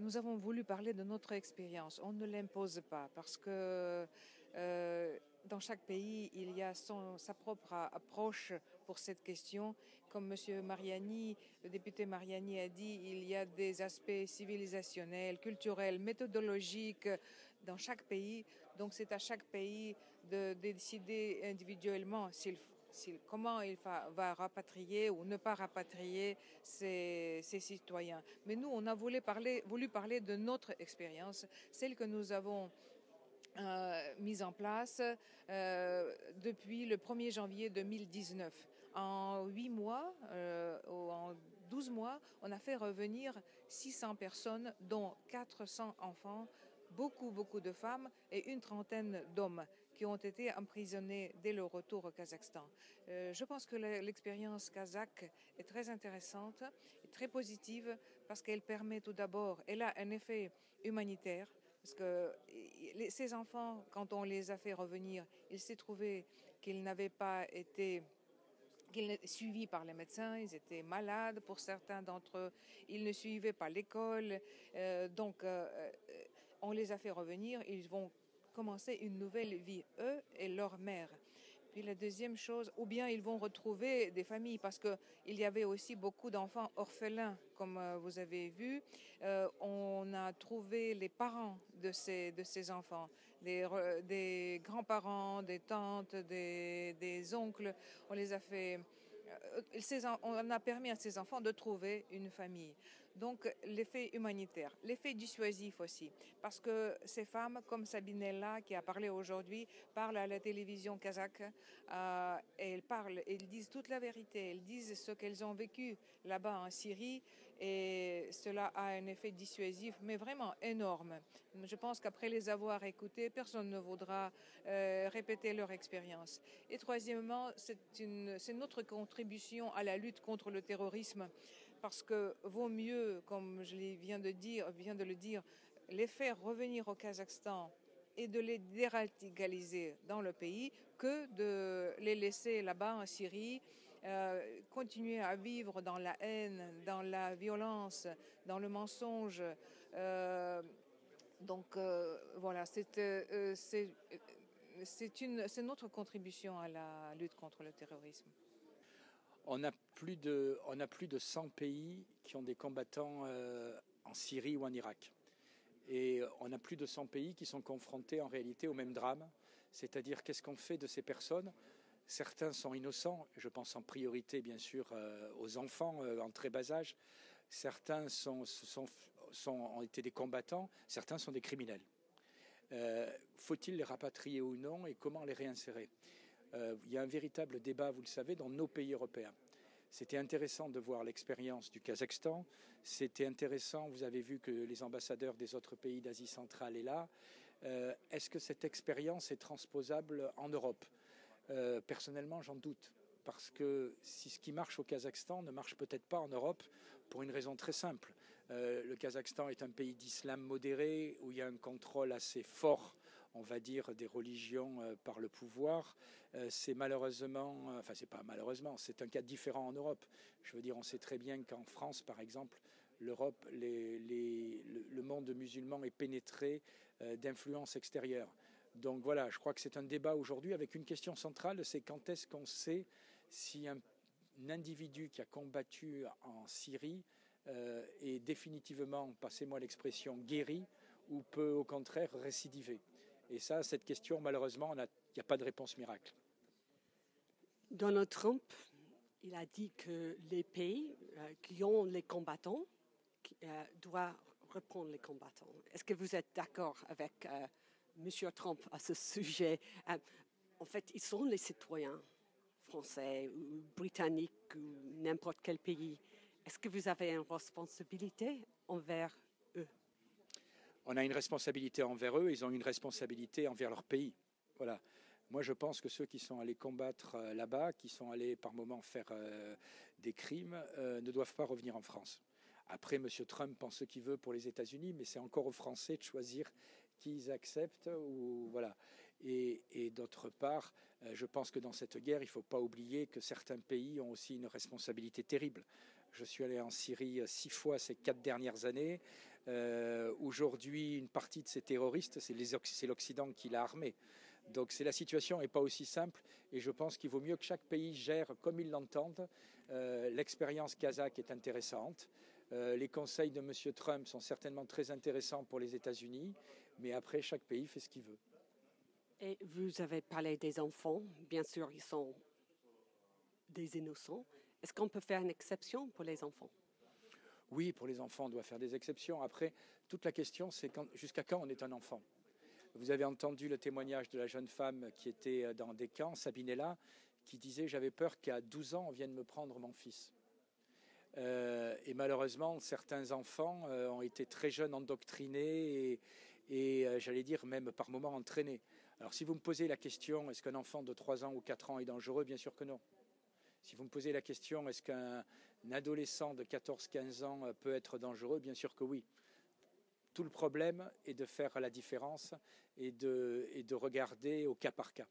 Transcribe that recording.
nous avons voulu parler de notre expérience. On ne l'impose pas parce que dans chaque pays, il y a sa propre approche pour cette question. Comme M. Mariani, le député Mariani a dit, il y a des aspects civilisationnels, culturels, méthodologiques dans chaque pays. Donc c'est à chaque pays de décider individuellement comment il va rapatrier ou ne pas rapatrier ses citoyens. Mais nous, on a voulu parler de notre expérience, celle que nous avons mise en place depuis le 1er janvier 2019. En 8 mois, ou en 12 mois, on a fait revenir 600 personnes, dont 400 enfants, beaucoup de femmes et une trentaine d'hommes qui ont été emprisonnés dès le retour au Kazakhstan. Je pense que l'expérience kazakh est très intéressante et très positive parce qu'elle permet tout d'abord, elle a un effet humanitaire. Parce que ces enfants, quand on les a fait revenir, il s'est trouvé qu'ils n'avaient pas été suivis par les médecins, ils étaient malades pour certains d'entre eux, ils ne suivaient pas l'école, donc on les a fait revenir, ils vont commencer une nouvelle vie, eux et leur mère. Puis la deuxième chose, ou bien ils vont retrouver des familles, parce qu'il y avait aussi beaucoup d'enfants orphelins, comme vous avez vu. On a trouvé les parents de ces enfants, des grands-parents, des tantes, des oncles. On les a fait... On a permis à ces enfants de trouver une famille. Donc l'effet humanitaire, l'effet dissuasif aussi, parce que ces femmes comme Sabinella qui a parlé aujourd'hui parlent à la télévision kazakh, elles disent toute la vérité, elles disent ce qu'elles ont vécu là-bas en Syrie et cela a un effet dissuasif mais vraiment énorme. Je pense qu'après les avoir écoutées, personne ne voudra répéter leur expérience. Et troisièmement, c'est notre contribution à la lutte contre le terrorisme, parce que vaut mieux, comme je viens de le dire, les faire revenir au Kazakhstan et de les déradicaliser dans le pays que de les laisser là-bas en Syrie, continuer à vivre dans la haine, dans la violence, dans le mensonge. Donc voilà, c'est notre contribution à la lutte contre le terrorisme. On a plus de 100 pays qui ont des combattants en Syrie ou en Irak. Et on a plus de 100 pays qui sont confrontés en réalité au même drame. C'est-à-dire qu'est-ce qu'on fait de ces personnes? Certains sont innocents, je pense en priorité bien sûr aux enfants en très bas âge. Certains ont été des combattants, certains sont des criminels. Faut-il les rapatrier ou non et comment les réinsérer? Il y a un véritable débat, vous le savez, dans nos pays européens. C'était intéressant de voir l'expérience du Kazakhstan. C'était intéressant, vous avez vu que les ambassadeurs des autres pays d'Asie centrale est là. Est-ce que cette expérience est transposable en Europe? Personnellement, j'en doute. Parce que si ce qui marche au Kazakhstan ne marche peut-être pas en Europe, pour une raison très simple. Le Kazakhstan est un pays d'islam modéré, où il y a un contrôle assez fort, on va dire, des religions par le pouvoir. C'est malheureusement, enfin c'est pas malheureusement, c'est un cas différent en Europe. Je veux dire, on sait très bien qu'en France, par exemple, l'Europe, le monde musulman est pénétré d'influences extérieures. Donc voilà, je crois que c'est un débat aujourd'hui avec une question centrale, c'est quand est-ce qu'on sait si un individu qui a combattu en Syrie est définitivement, passez-moi l'expression, guéri ou peut au contraire récidiver. Et ça, cette question, malheureusement, il n'y a pas de réponse miracle. Donald Trump, il a dit que les pays qui ont les combattants doivent reprendre les combattants. Est-ce que vous êtes d'accord avec M. Trump à ce sujet? En fait, ils sont les citoyens français ou britanniques ou n'importe quel pays. Est-ce que vous avez une responsabilité envers eux? On a une responsabilité envers eux, ils ont une responsabilité envers leur pays. Voilà. Moi, je pense que ceux qui sont allés combattre là-bas, qui sont allés par moments faire des crimes, ne doivent pas revenir en France. Après, M. Trump pense ce qu'il veut pour les États-Unis, mais c'est encore aux Français de choisir qui ils acceptent. Ou, voilà. Et d'autre part, je pense que dans cette guerre, il ne faut pas oublier que certains pays ont aussi une responsabilité terrible. Je suis allé en Syrie 6 fois ces 4 dernières années. Aujourd'hui, une partie de ces terroristes, c'est l'Occident qui l'a armé. Donc la situation n'est pas aussi simple et je pense qu'il vaut mieux que chaque pays gère comme il l'entende. L'expérience kazakh est intéressante. Les conseils de M. Trump sont certainement très intéressants pour les États-Unis, mais après, chaque pays fait ce qu'il veut. Et vous avez parlé des enfants. Bien sûr, ils sont des innocents. Est-ce qu'on peut faire une exception pour les enfants? Oui, pour les enfants, on doit faire des exceptions. Après, toute la question, c'est jusqu'à quand on est un enfant. Vous avez entendu le témoignage de la jeune femme qui était dans des camps, Sabinella, qui disait « J'avais peur qu'à 12 ans, on vienne me prendre mon fils ». Et malheureusement, certains enfants ont été très jeunes endoctrinés et j'allais dire même par moments entraînés. Alors si vous me posez la question, est-ce qu'un enfant de 3 ans ou 4 ans est dangereux? Bien sûr que non. Si vous me posez la question, est-ce qu'un adolescent de 14-15 ans peut être dangereux? Bien sûr que oui. Tout le problème est de faire la différence et de regarder au cas par cas.